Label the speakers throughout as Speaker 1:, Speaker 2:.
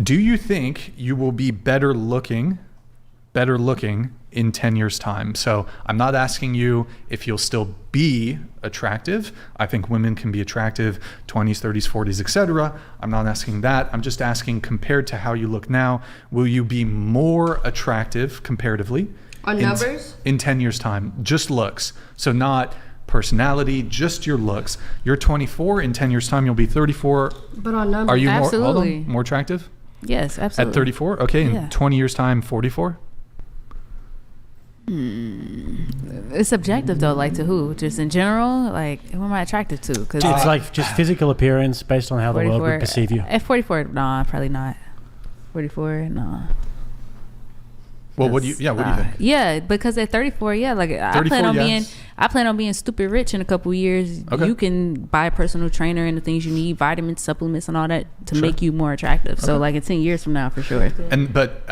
Speaker 1: Do you think you will be better looking in 10 years time? So I'm not asking you if you'll still be attractive. I think women can be attractive 20s, 30s, 40s, etc. I'm not asking that. I'm just asking, compared to how you look now, will you be more attractive comparatively
Speaker 2: on numbers
Speaker 1: in 10 years time? Just looks. So not personality, just your looks. You're 24, in 10 years time you'll be 34.
Speaker 2: But on numbers,
Speaker 1: are you
Speaker 3: absolutely
Speaker 1: more attractive?
Speaker 3: Yes, absolutely.
Speaker 1: At 34? Okay, in 20 years time, 44?
Speaker 3: It's subjective though, like to who? Just in general, like who am I attracted to? Cause
Speaker 4: It's like just physical appearance based on how the world would perceive you.
Speaker 3: At 44, nah, probably not. 44, nah.
Speaker 1: Well, what do you think?
Speaker 3: Yeah, because at 34, like I plan on being stupid rich in a couple years. Okay. You can buy a personal trainer and the things you need, vitamins, supplements, and all that to make you more attractive. So like in 10 years from now, for sure.
Speaker 1: But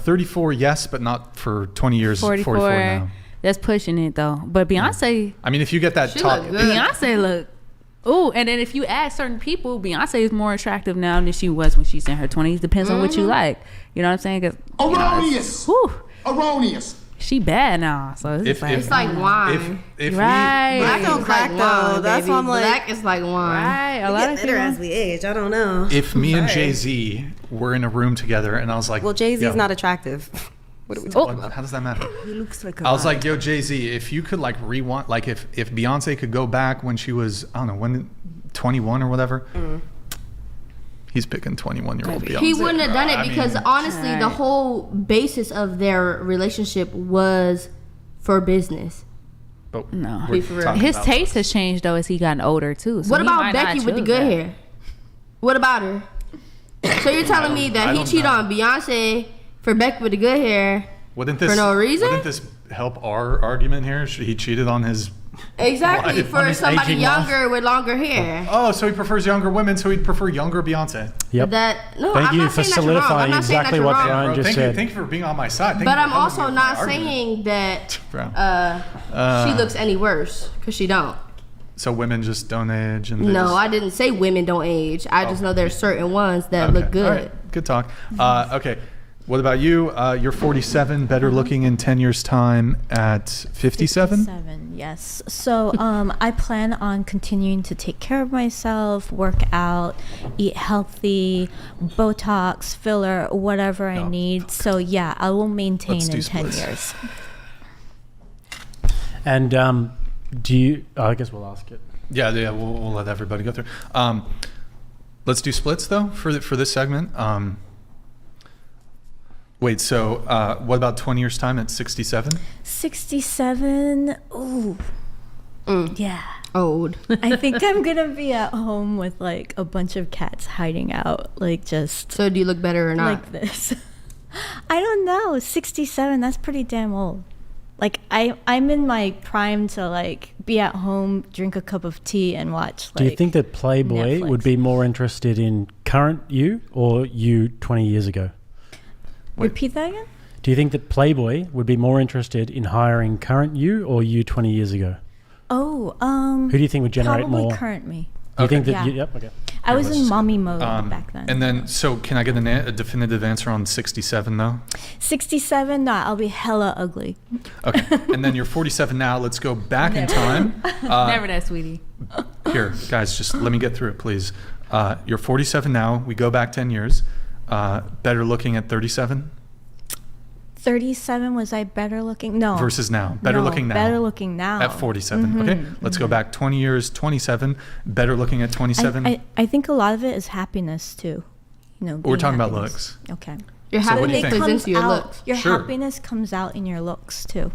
Speaker 1: 34, yes, but not for 20 years. 44 now.
Speaker 3: That's pushing it though. But Beyonce,
Speaker 1: I mean, if you get that talk,
Speaker 3: Beyonce look. Oh, and then if you ask certain people, Beyonce is more attractive now than she was when she's in her 20s. Depends on what you like. You know what I'm saying?
Speaker 5: Erroneous. Erroneous.
Speaker 3: She bad now, so it's
Speaker 2: like wine.
Speaker 1: If
Speaker 3: right.
Speaker 2: Black don't crack though. That's why I'm like, black is like wine.
Speaker 3: Right. A lot of
Speaker 6: better as we age. I don't know.
Speaker 1: If me and Jay-Z were in a room together and I was like,
Speaker 6: well, Jay-Z's not attractive. What are we talking about?
Speaker 1: How does that matter?
Speaker 6: He looks like
Speaker 1: I was like, yo, Jay-Z, if you could like rewind, like if Beyonce could go back when she was, I don't know, when 21 or whatever. He's picking 21-year-old Beyonce.
Speaker 2: He wouldn't have done it because honestly, the whole basis of their relationship was for business.
Speaker 1: But
Speaker 3: no, his taste has changed though as he gotten older too. So
Speaker 2: what about Becky with the good hair? What about her? So you're telling me that he cheated on Beyonce for Becky with the good hair for no reason?
Speaker 1: Wouldn't this help our argument here? He cheated on his
Speaker 2: exactly for somebody younger with longer hair.
Speaker 1: Oh, so he prefers younger women, so he'd prefer younger Beyonce.
Speaker 4: Yep.
Speaker 2: Thank
Speaker 4: you for solidifying exactly what Brian just said.
Speaker 1: Thank you for being on my side.
Speaker 2: But I'm also not saying that she looks any worse, because she don't.
Speaker 1: So women just don't age?
Speaker 2: No, I didn't say women don't age. I just know there's certain ones that look good.
Speaker 1: All right. Good talk. Okay. What about you? You're 47, better looking in 10 years time at 57?
Speaker 7: 57, yes. So I plan on continuing to take care of myself, work out, eat healthy, Botox, filler, whatever I need. So yeah, I will maintain in 10 years.
Speaker 4: And do you, I guess we'll ask it.
Speaker 1: Yeah, we'll let everybody go through. Let's do splits though for this segment. Wait, so what about 20 years time at 67?
Speaker 7: 67, ooh. Yeah.
Speaker 2: Old.
Speaker 7: I think I'm going to be at home with like a bunch of cats hiding out, like just.
Speaker 2: So do you look better or not?
Speaker 7: Like this. I don't know. 67, that's pretty damn old. Like I'm in my prime to like be at home, drink a cup of tea and watch like.
Speaker 4: Do you think that Playboy
Speaker 7: Netflix
Speaker 4: would be more interested in current you or you 20 years ago?
Speaker 7: Repeat that again?
Speaker 4: Do you think that Playboy would be more interested in hiring current you or you 20 years ago?
Speaker 7: Oh,
Speaker 4: who do you think would generate more?
Speaker 7: Probably current me.
Speaker 4: You think that?
Speaker 7: Yeah.
Speaker 4: Yep. Okay.
Speaker 7: I was in mommy mode back then.
Speaker 1: And then, so can I get a definitive answer on 67 though?
Speaker 7: 67, no, I'll be hella ugly.
Speaker 1: Okay. And then you're 47 now. Let's go back in time.
Speaker 3: Never that, sweetie.
Speaker 1: Here, guys, just let me get through it, please. You're 47 now. We go back 10 years. Better looking at 37?
Speaker 7: 37, was I better looking? No.
Speaker 1: Versus now. Better looking now.
Speaker 7: Better looking now.
Speaker 1: At 47. Okay. Let's go back 20 years, 27. Better looking at 27.
Speaker 7: I think a lot of it is happiness too. You know,
Speaker 1: we're talking about
Speaker 7: happiness.
Speaker 1: looks.
Speaker 7: Okay.
Speaker 2: Your happiness goes into your
Speaker 7: out,
Speaker 2: looks.
Speaker 7: Your happiness comes out in your looks too.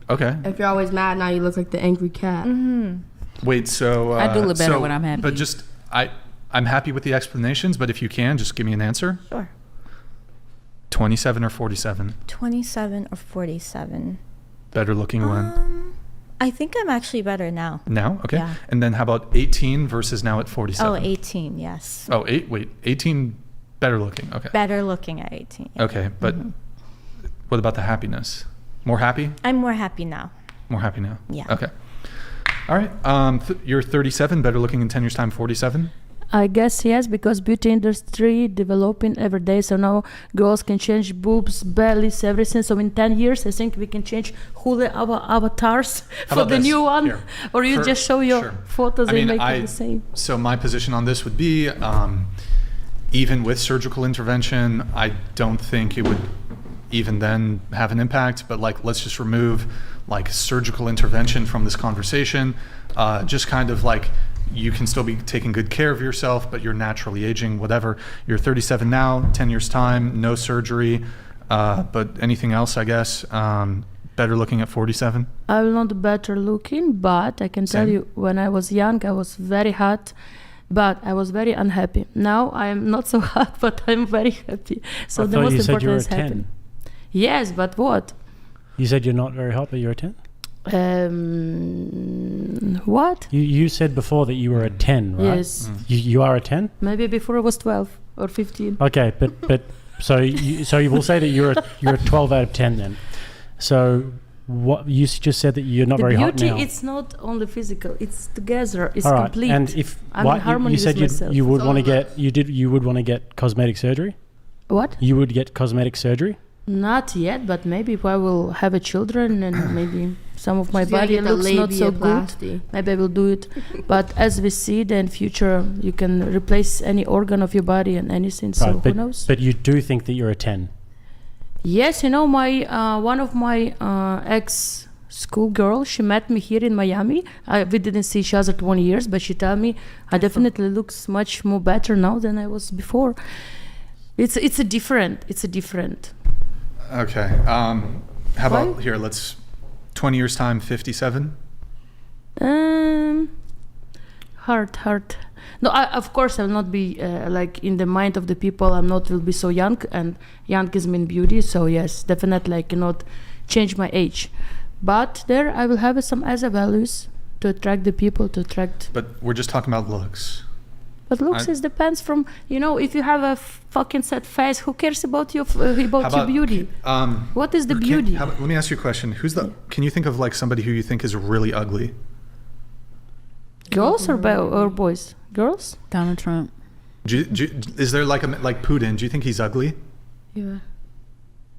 Speaker 1: Okay.
Speaker 2: If you're always mad, now you look like the angry cat.
Speaker 1: Wait, so
Speaker 3: I do look better when I'm happy.
Speaker 1: But just I'm happy with the explanations, but if you can, just give me an answer.
Speaker 7: Sure.
Speaker 1: 27 or 47?
Speaker 7: 27 or 47.
Speaker 1: Better looking when?
Speaker 7: I think I'm actually better now.
Speaker 1: Now? Okay.
Speaker 7: Yeah.
Speaker 1: And then how about 18 versus now at 47?
Speaker 7: Oh, 18, yes.
Speaker 1: Oh, 18 better looking. Okay.
Speaker 7: Better looking at 18. Yeah.
Speaker 1: Okay, but what about the happiness? More happy?
Speaker 7: I'm more happy now.
Speaker 1: More happy now?
Speaker 7: Yeah.
Speaker 1: Okay. All right. You're 37, better looking in 10 years time, 47?
Speaker 8: I guess yes, because beauty industry developing every day. So now girls can change boobs, bellies, everything. So in 10 years, I think we can change who our avatars for the new one. Here. Or you just show your photos and make it the same.
Speaker 1: So my position on this would be, even with surgical intervention, I don't think it would even then have an impact. But like, let's just remove like surgical intervention from this conversation. Just kind of like, you can still be taking good care of yourself, but you're naturally aging, whatever. You're 37 now, 10 years time, no surgery, but anything else, I guess, better looking at 47?
Speaker 8: I'm not better looking, but I can tell you, when I was young, I was very hot, but I was very unhappy. Now I'm not so hot, but I'm very happy. So the most important is happy. Yes, but what?
Speaker 4: You said you're not very hot, but you're a 10?
Speaker 8: What?
Speaker 4: You said before that you were a 10, right?
Speaker 8: Yes.
Speaker 4: You are a 10?
Speaker 8: Maybe before I was 12 or 15.
Speaker 4: Okay, but so you will say that you're a 12 out of 10 then. So what you just said that you're not very hot now.
Speaker 8: The beauty, it's not only physical; it's together. It's
Speaker 4: all right.
Speaker 8: complete.
Speaker 4: And if
Speaker 8: I'm in harmony
Speaker 4: you said
Speaker 8: with myself.
Speaker 4: you would want to get cosmetic surgery.
Speaker 8: What?
Speaker 4: You would get cosmetic surgery?
Speaker 8: Not yet, but maybe if I will have a children and maybe some of my body looks not so good, maybe I will do it. But as we see, then future you can replace any organ of your body and anything. So who knows?
Speaker 4: But you do think that you're a 10?
Speaker 8: Yes, you know, my one of my ex school girl, she met me here in Miami. We didn't see each other 20 years, but she told me I definitely looks much more better now than I was before. It's a different.
Speaker 1: Okay. How about here? Let's 20 years time, 57.
Speaker 8: Hard. No, of course I will not be like in the mind of the people. Will be so young, and young is mean beauty. So yes, definitely I cannot change my age, but there I will have some other values to attract the people, But
Speaker 1: we're just talking about looks.
Speaker 8: But looks depends from, if you have a fucking sad face, who cares about your beauty? What is the beauty?
Speaker 1: Let me ask you a question. Can you think of like somebody who you think is really ugly?
Speaker 8: Girls or boys? Girls?
Speaker 3: Donald Trump.
Speaker 1: Is there like Putin? Do you think he's ugly?
Speaker 8: Yeah.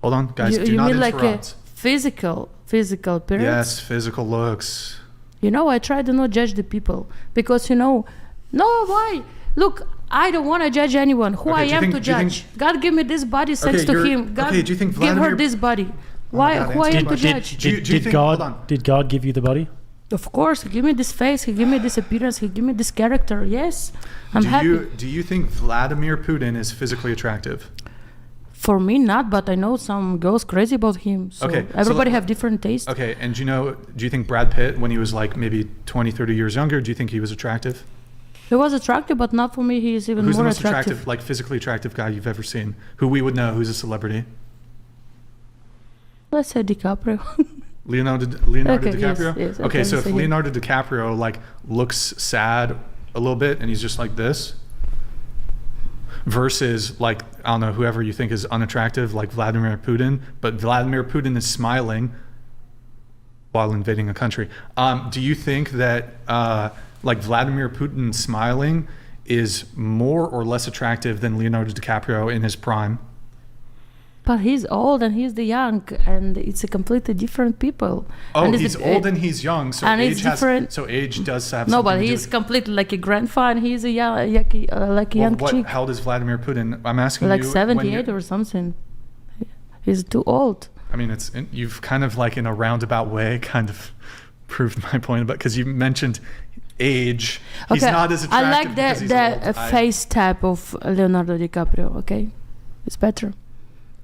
Speaker 1: Hold on, guys. Do
Speaker 8: you
Speaker 1: not
Speaker 8: mean
Speaker 1: interrupt.
Speaker 8: Like a physical appearance?
Speaker 1: Yes, physical looks.
Speaker 8: I try to not judge the people because no, why? Look, I don't want to judge anyone. Who I am to judge? God give me this body, thanks to Him. God
Speaker 1: do you think
Speaker 8: give her this body. Why? Who I am to judge?
Speaker 4: Did God give you the body?
Speaker 8: Of course, He give me this face. He give me this appearance. He give me this character. Yes, I'm happy.
Speaker 1: Do you think Vladimir Putin is physically attractive?
Speaker 8: For me, not. But I know some girls crazy about him. So everybody have different tastes.
Speaker 1: Okay, and do you think Brad Pitt, when he was like maybe 20, 30 years younger, do you think he was attractive?
Speaker 8: He was attractive, but not for me. He is even more attractive.
Speaker 1: Who's the most attractive, like physically attractive guy you've ever seen? Who we would know? Who's a celebrity?
Speaker 8: Let's say DiCaprio.
Speaker 1: Leonardo DiCaprio?
Speaker 8: Yes,
Speaker 1: okay, so if Leonardo DiCaprio like looks sad a little bit and he's just like this, versus like, I don't know, whoever you think is unattractive, like Vladimir Putin, but Vladimir Putin is smiling while invading a country. Do you think that like Vladimir Putin smiling is more or less attractive than Leonardo DiCaprio in his prime?
Speaker 8: But he's old and he's the young, and it's a completely different people.
Speaker 1: Oh,
Speaker 8: and
Speaker 1: he's old and he's young, so age does have.
Speaker 8: No, but he's completely like a grandpa, and he's a young chick.
Speaker 1: How old is Vladimir Putin? I'm asking
Speaker 8: like
Speaker 1: you.
Speaker 8: 78 or something. He's too old.
Speaker 1: I mean, you've kind of like in a roundabout way kind of proved my point about, because you mentioned age.
Speaker 8: Okay.
Speaker 1: He's not as attractive.
Speaker 8: I like the face type of Leonardo DiCaprio. Okay, it's better.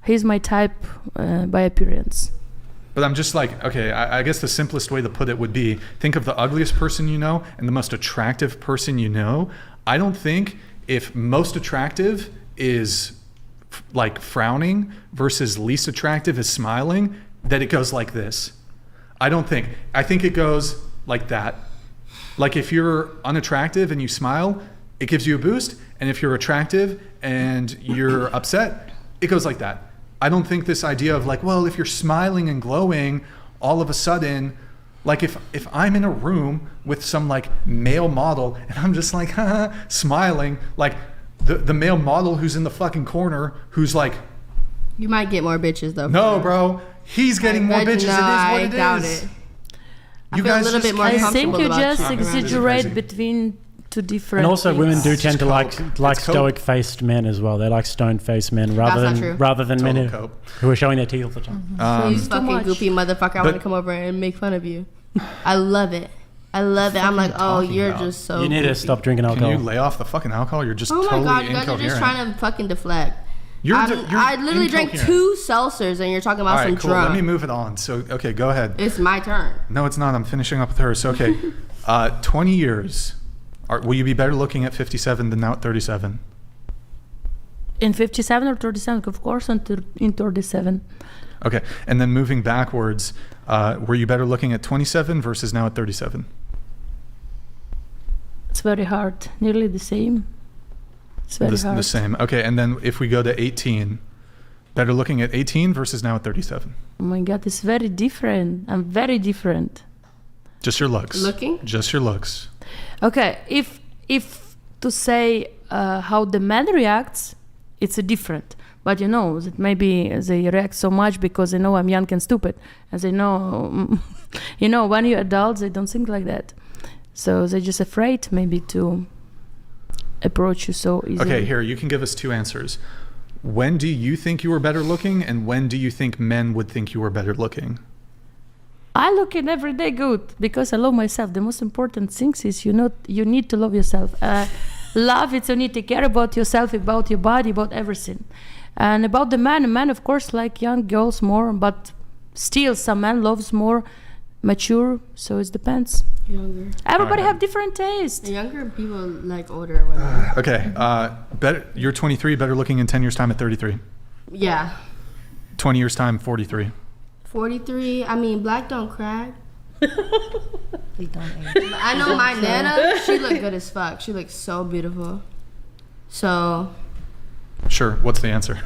Speaker 8: He's my type by appearance.
Speaker 1: But I'm just like, okay, I guess the simplest way to put it would be, think of the ugliest person you know and the most attractive person you know. I don't think if most attractive is like frowning versus least attractive is smiling, that it goes like this. I think it goes like that. Like if you're unattractive and you smile, it gives you a boost. And if you're attractive and you're upset, it goes like that. I don't think this idea of like, well, if you're smiling and glowing, all of a sudden, Like if I'm in a room with some like male model and I'm just like smiling, like the male model who's in the fucking corner who's like,
Speaker 2: you might get more bitches though.
Speaker 1: No, bro, he's getting more bitches.
Speaker 2: No,
Speaker 1: it is what it
Speaker 2: doubt
Speaker 1: is.
Speaker 2: It.
Speaker 1: You
Speaker 2: I feel
Speaker 1: guys
Speaker 2: a little bit more
Speaker 8: I
Speaker 2: comfortable
Speaker 8: think you
Speaker 2: about
Speaker 8: just
Speaker 2: talking around it.
Speaker 8: exaggerate between two different.
Speaker 4: And also,
Speaker 8: things.
Speaker 4: women do
Speaker 1: It's
Speaker 4: tend to
Speaker 1: cope.
Speaker 4: like
Speaker 1: It's cope.
Speaker 4: stoic-faced men as well. They like stone-faced men rather
Speaker 2: That's not
Speaker 4: than
Speaker 2: true.
Speaker 4: men
Speaker 1: Total cope.
Speaker 4: who are showing their teeth all the time.
Speaker 2: You fucking
Speaker 8: much.
Speaker 2: goofy motherfucker. I want to come over and make fun of you. I love it. I love it. I'm like, oh,
Speaker 1: talking
Speaker 2: you're
Speaker 1: about?
Speaker 2: just so
Speaker 4: You need to
Speaker 2: goofy.
Speaker 4: stop drinking
Speaker 1: Can
Speaker 4: alcohol.
Speaker 1: you lay off the fucking alcohol? You're just
Speaker 2: Oh my
Speaker 1: totally
Speaker 2: god, you guys
Speaker 1: incoherent.
Speaker 2: are just trying to fucking deflect.
Speaker 1: You're
Speaker 2: I literally drank
Speaker 1: incoherent.
Speaker 2: 2 seltzers and you're talking about
Speaker 1: All right,
Speaker 2: some
Speaker 1: cool.
Speaker 2: drunk.
Speaker 1: Let me move it on. So, okay, go ahead.
Speaker 2: It's my turn.
Speaker 1: No, it's not. I'm finishing up with her. So, okay, 20 years. Will you be better looking at 57 than now at 37?
Speaker 8: In 57 or 37, of course, in 37.
Speaker 1: Okay, and then moving backwards, were you better looking at 27 versus now at 37?
Speaker 8: It's very hard. Nearly the same. It's very hard.
Speaker 1: The same. Okay, and then if we go to 18, better looking at 18 versus now at 37?
Speaker 8: Oh my God, it's very different. I'm very different.
Speaker 1: Just your looks.
Speaker 2: Looking?
Speaker 1: Just your looks.
Speaker 8: Okay, if to say how the man reacts, it's a different. But you know that maybe they react so much because they know I'm young and stupid, and they know, you know, when you're adults, they don't think like that. So they're just afraid maybe to approach you so easily.
Speaker 1: Okay, here, you can give us 2 answers. When do you think you were better looking, and when do you think men would think you were better looking?
Speaker 8: I look in every day good because I love myself. The most important thing is you need to love yourself. Love it, you need to care about yourself, about your body, about everything. And about the man of course like young girls more, but still some men loves more mature, so it depends.
Speaker 2: Younger.
Speaker 8: Everybody
Speaker 1: Alright.
Speaker 8: have different taste.
Speaker 2: Younger people like older women.
Speaker 1: Okay, you're 23, better looking in 10 years' time at 33.
Speaker 2: Yeah.
Speaker 1: 20 years' time, 43.
Speaker 2: 43. I mean, black don't crack.
Speaker 7: We don't age.
Speaker 2: I know my Nana, she looked good as fuck. She looked so beautiful. So,
Speaker 1: Sure, what's the answer?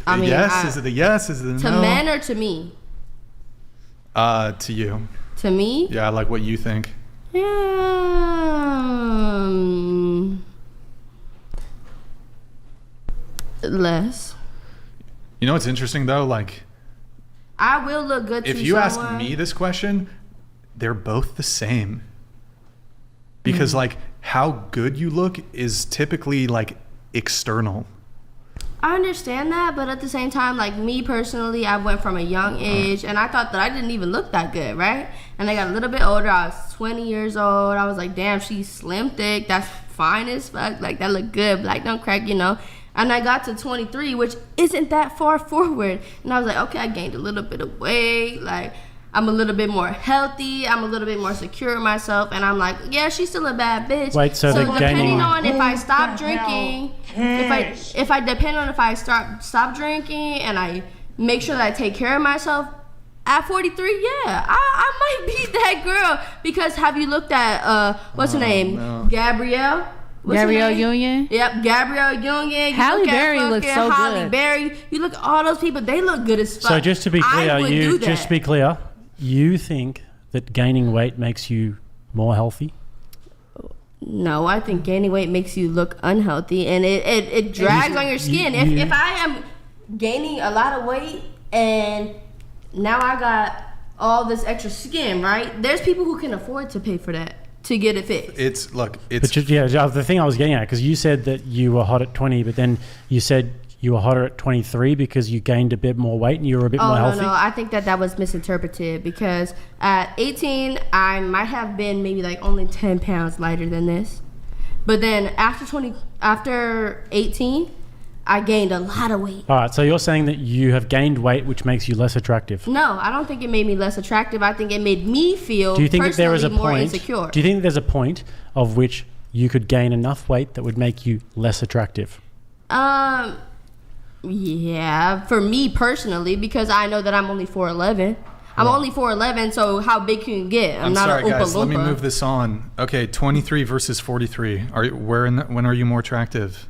Speaker 2: I mean,
Speaker 1: yes? Is it a yes? Is it a no?
Speaker 2: to men or to me?
Speaker 1: To you.
Speaker 2: To me?
Speaker 1: Yeah, I like what you think.
Speaker 2: Yeah. Less.
Speaker 1: You know what's interesting though? Like,
Speaker 2: I will look good to
Speaker 1: if you ask
Speaker 2: someone.
Speaker 1: me this question, they're both the same. Because like how good you look is typically like external.
Speaker 2: I understand that, but at the same time, like me personally, I went from a young age and I thought that I didn't even look that good, right? And I got a little bit older. I was 20 years old. I was like, damn, she's slim thick. That's fine as fuck. Like, that look good. Black don't crack, you know? And I got to 23, which isn't that far forward. And I was like, okay, I gained a little bit of weight. Like, I'm a little bit more healthy. I'm a little bit more secure in myself. And I'm like, yeah, she's still a bad bitch.
Speaker 4: Wait, so they're
Speaker 2: depending
Speaker 4: gaining-
Speaker 2: on if I stop drinking, if I depend on if I stop drinking and I make sure that I take care of myself, at 43, yeah, I might be that girl. Because have you looked at, what's her name?
Speaker 1: No.
Speaker 2: Gabrielle? What's her
Speaker 3: Gabrielle
Speaker 2: name?
Speaker 3: Union.
Speaker 2: Yep, Gabrielle Union. You
Speaker 3: Halle
Speaker 2: look at
Speaker 3: Berry
Speaker 2: fucking
Speaker 3: looks so
Speaker 2: Halle
Speaker 3: good.
Speaker 2: Berry. You look at all those people, they look good as fuck.
Speaker 4: So just to be clear,
Speaker 2: I would do that.
Speaker 4: You think that gaining weight makes you more healthy?
Speaker 2: No, I think gaining weight makes you look unhealthy, and it drags on your skin. If I am gaining a lot of weight and now I got all this extra skin, right? There's people who can afford to pay for that to get it fixed.
Speaker 4: The thing I was getting at, because you said that you were hot at 20, but then you said you were hotter at 23 because you gained a bit more weight and you were a bit more healthy?
Speaker 2: No, I think that was misinterpreted because at 18, I might have been maybe like only 10 pounds lighter than this. But then after 18, I gained a lot of weight.
Speaker 4: All right, so you're saying that you have gained weight, which makes you less attractive.
Speaker 2: No, I don't think it made me less attractive. I think it made me feel
Speaker 4: Do you think that there is a
Speaker 2: more
Speaker 4: point?
Speaker 2: insecure.
Speaker 4: Do you think there's a point of which you could gain enough weight that would make you less attractive?
Speaker 2: Yeah, for me personally, because I know that I'm only 4'11". I'm only 4'11", so how big can you get? I'm not
Speaker 1: sorry,
Speaker 2: an Oompa
Speaker 1: guys. Let me
Speaker 2: Loompa.
Speaker 1: move this on. Okay, 23 versus 43. When are you more attractive?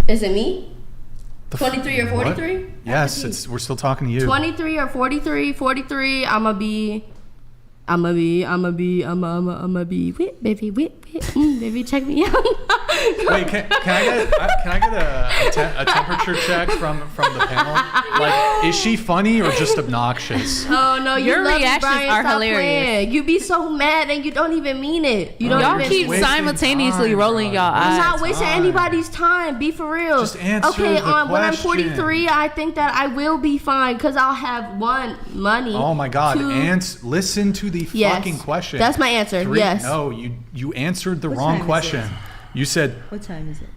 Speaker 2: Is it me? 23 or 43?
Speaker 1: Yes, we're still talking to you.
Speaker 2: 23 or 43? 43, I'ma be whip, baby, baby, check me out.
Speaker 1: Wait, can I get a temperature check from the panel? Like, is she funny or just obnoxious?
Speaker 2: Oh no,
Speaker 3: your
Speaker 2: love
Speaker 3: reactions
Speaker 2: Brian,
Speaker 3: are
Speaker 2: stop
Speaker 3: hilarious.
Speaker 2: Playing. You be so mad and you don't even mean it. You don't
Speaker 3: Y'all
Speaker 2: even
Speaker 3: keep
Speaker 1: wasting
Speaker 3: simultaneously
Speaker 1: time,
Speaker 3: rolling
Speaker 1: bro.
Speaker 3: y'all eyes.
Speaker 2: I'm not wasting anybody's time. Be for real.
Speaker 1: Just answer
Speaker 2: okay,
Speaker 1: the
Speaker 2: when I'm
Speaker 1: question.
Speaker 2: 43, I think that I will be fine because I'll have money.
Speaker 1: Oh my God!
Speaker 2: two-
Speaker 1: Listen to the
Speaker 2: Yes.
Speaker 1: fucking question.
Speaker 2: That's my answer. Yes.
Speaker 1: No, you answered the
Speaker 6: What
Speaker 1: wrong
Speaker 6: time is
Speaker 1: question.
Speaker 6: it?
Speaker 1: You said
Speaker 6: What time is it?